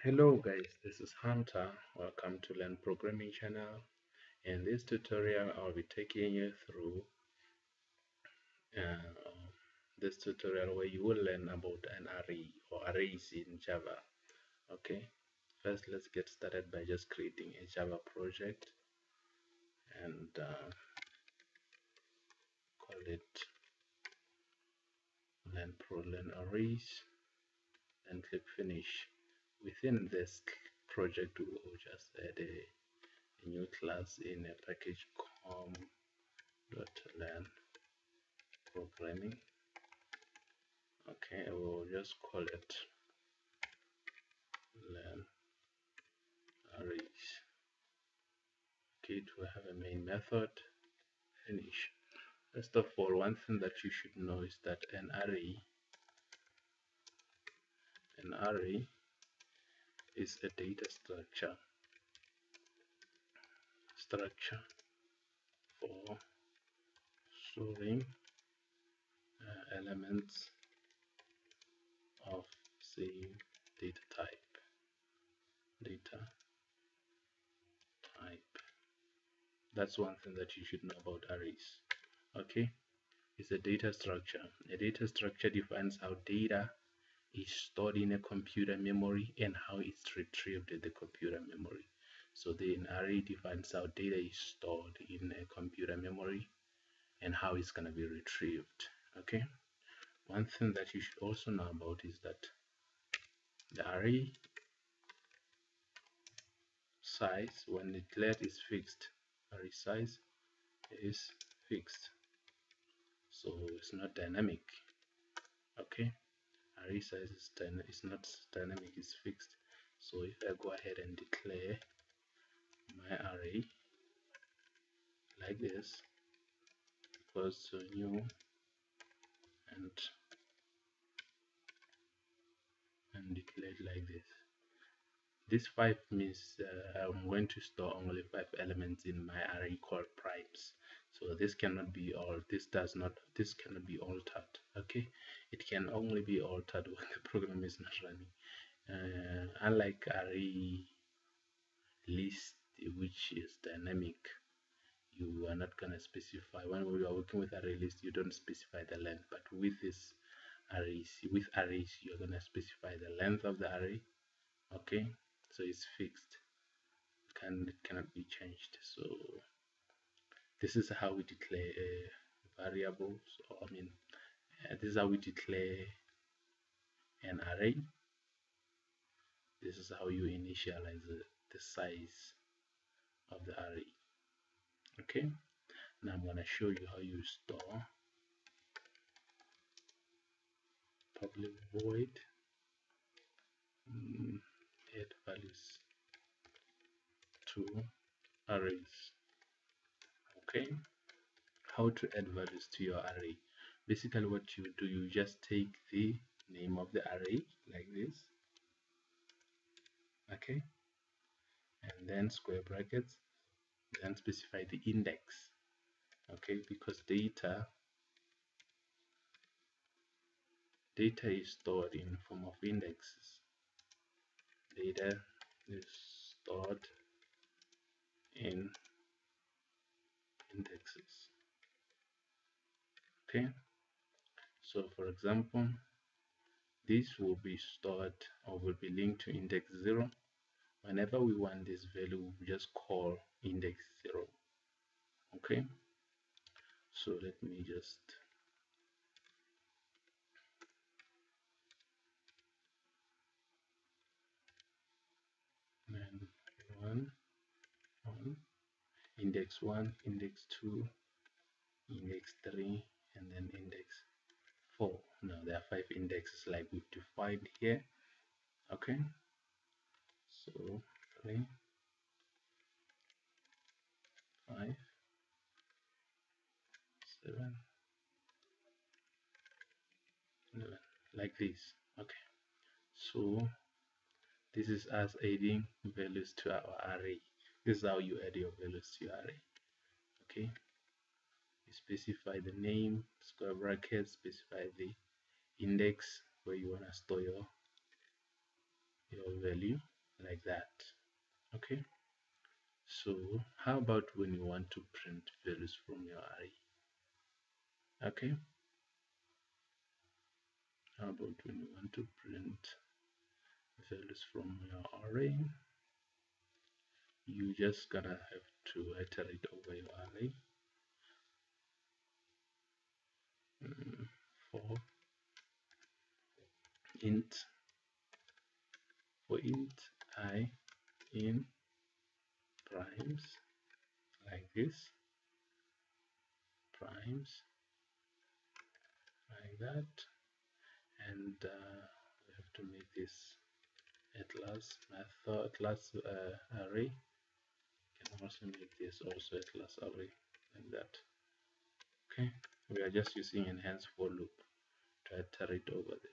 Hello guys, this is Hunter. Welcome to Learn Programming channel. In this tutorial, I'll be taking you through uh, this tutorial where you will learn about an array or arrays in Java. Okay, first let's get started by just creating a Java project and call it Learn Arrays and click Finish. Within this project, we will just add a new class in a package com.learn programming. Okay, we'll just call it learn arrays. Okay, it will have a main method. Finish. First of all, one thing that you should know is that an array is a data structure for storing elements of same data type. Data type. That's one thing that you should know about arrays. Okay, it's a data structure. A data structure defines how data is stored in a computer memory and how it's retrieved in the computer memory. So the array defines how data is stored in a computer memory and how it's going to be retrieved. Okay, one thing that you should also know about is that the array size, when declared, is fixed. Array size is fixed, so it's not dynamic. Okay, array size is not dynamic, it's fixed. So if I go ahead and declare my array like this, equals to new and declared like this. This 5 means I'm going to store only 5 elements in my array called primes. So this cannot be this cannot be altered. Okay, it can only be altered when the program is not running. Unlike array list, which is dynamic, you are not going to specify. When we are working with array list, you don't specify the length, but with arrays, you're going to specify the length of the array. Okay, so it's fixed, it cannot be changed. So this is how we declare variables, or this is how we declare an array. This is how you initialize the size of the array. Okay, now I'm going to show you how you store public void add values to arrays. Okay, how to add values to your array. Basically what you do, you just take the name of the array like this, okay, and then square brackets, then specify the index. Okay, because data is stored in form of indexes. Data is stored in indexes. Okay, so for example, this will be stored or will be linked to index 0. Whenever we want this value, we just call index 0. Okay, so let me just and 1 1 index 1, index 2, index 3, and then index 4. Now there are 5 indexes like we've defined here. Okay, so 3, 5, 7, 11, like this. Okay, so this is us adding values to our array. This is how you add your values to your array. Okay, you specify the name, square brackets, specify the index where you want to store your your value like that. Okay, so how about when you want to print values from your array? Okay, how about when you want to print values from your array? You just gonna have to iterate over your array. For int I in primes, like this, primes like that, and we have to make this atlas method, atlas array. You can also make this also atlas array like that. Okay, we are just using enhance for loop to iterate over this.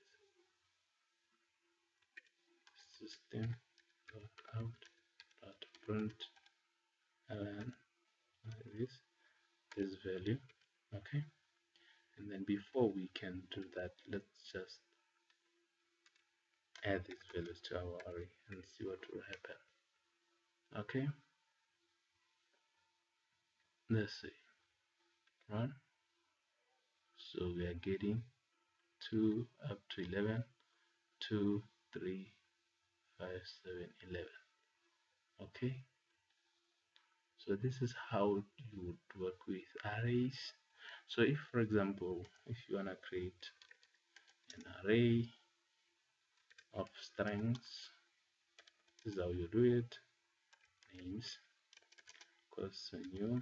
System out print ln like this value. Okay, and then before we can do that, let's just add these values to our array and see what will happen. Okay, let's see. Run. So we are getting 2 up to 11, 2, 3, 5, 7, 11. Okay, so this is how you would work with arrays. So if, for example, if you want to create an array of strings, this is how you do it. Names equals new,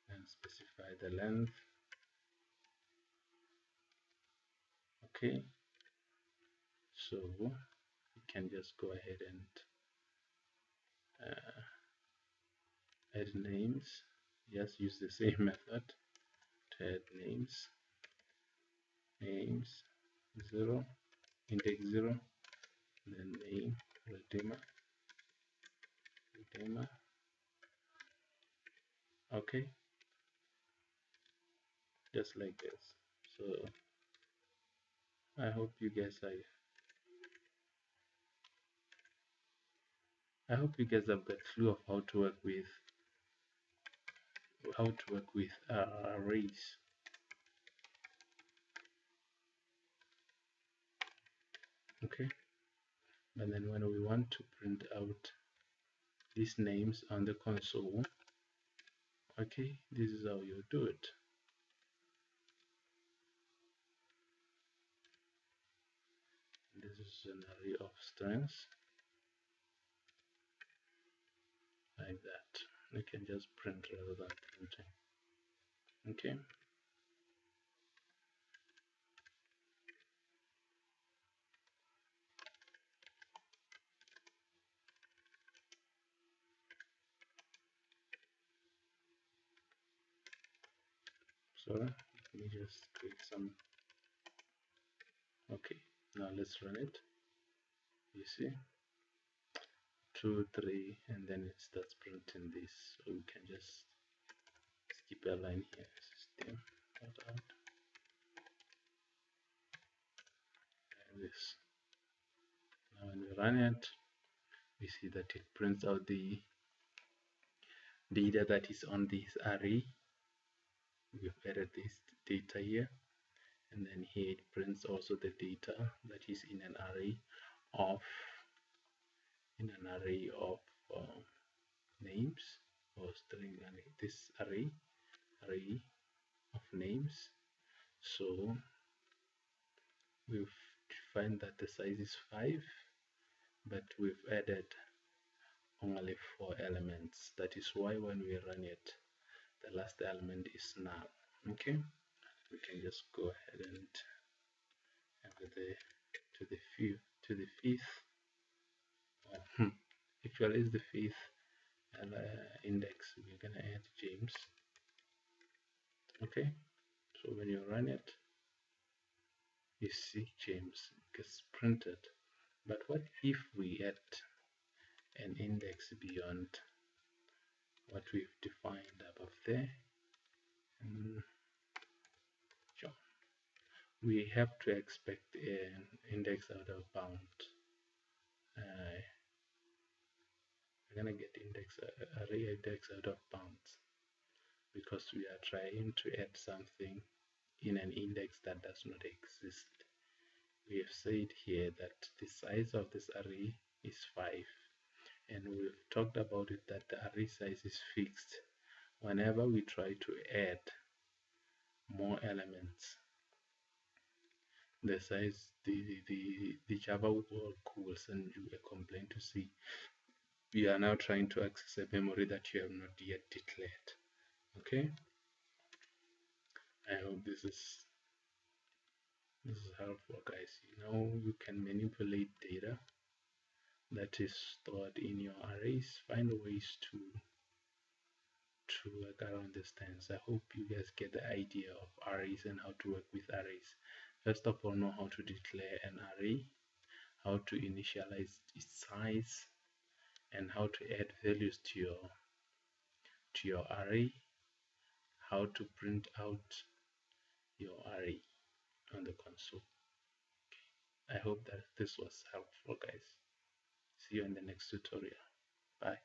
and specify the length. Okay, so you can just go ahead and add names. Just use the same method to add names. Names 0, index 0, then name redeemer. Okay, just like this. So I hope you guys have got clue of how to work with arrays. Okay, and then when we want to print out these names on the console, okay, this is how you do it. This is an array of strings like that. We can just print rather than printing. Okay, so let me just create some. Okay, now let's run it. You see, 2, 3, and then it starts printing this. So we can just skip a line here. System out like this. Now when we run it, we see that it prints out the data that is on this array. We've added this data here, and then here it prints also the data that is in an array of names or string array. This array of names. So we've defined that the size is 5, but we've added only 4 elements. That is why when we run it, the last element is null. Okay, we can just go ahead and to the fifth. Actually, it's the fifth index. We're gonna add James. Okay, so when you run it, you see James gets printed. But what if we add an index beyond what we've defined above there? John. we have to expect an index out of bound. We're gonna get array index out of bounds because we are trying to add something in an index that does not exist. We have said here that the size of this array is 5, and we've talked about it that the array size is fixed. Whenever we try to add more elements, the size, the Java will send you a complaint to see you are now trying to access a memory that you have not yet declared. Okay, I hope this is helpful, guys. You can manipulate data that is stored in your arrays, find ways to work around these things. I hope you guys get the idea of arrays and how to work with arrays. First of all, know how to declare an array, how to initialize its size, and how to add values to your array, how to print out your array on the console. I hope that this was helpful, guys. See you in the next tutorial. Bye.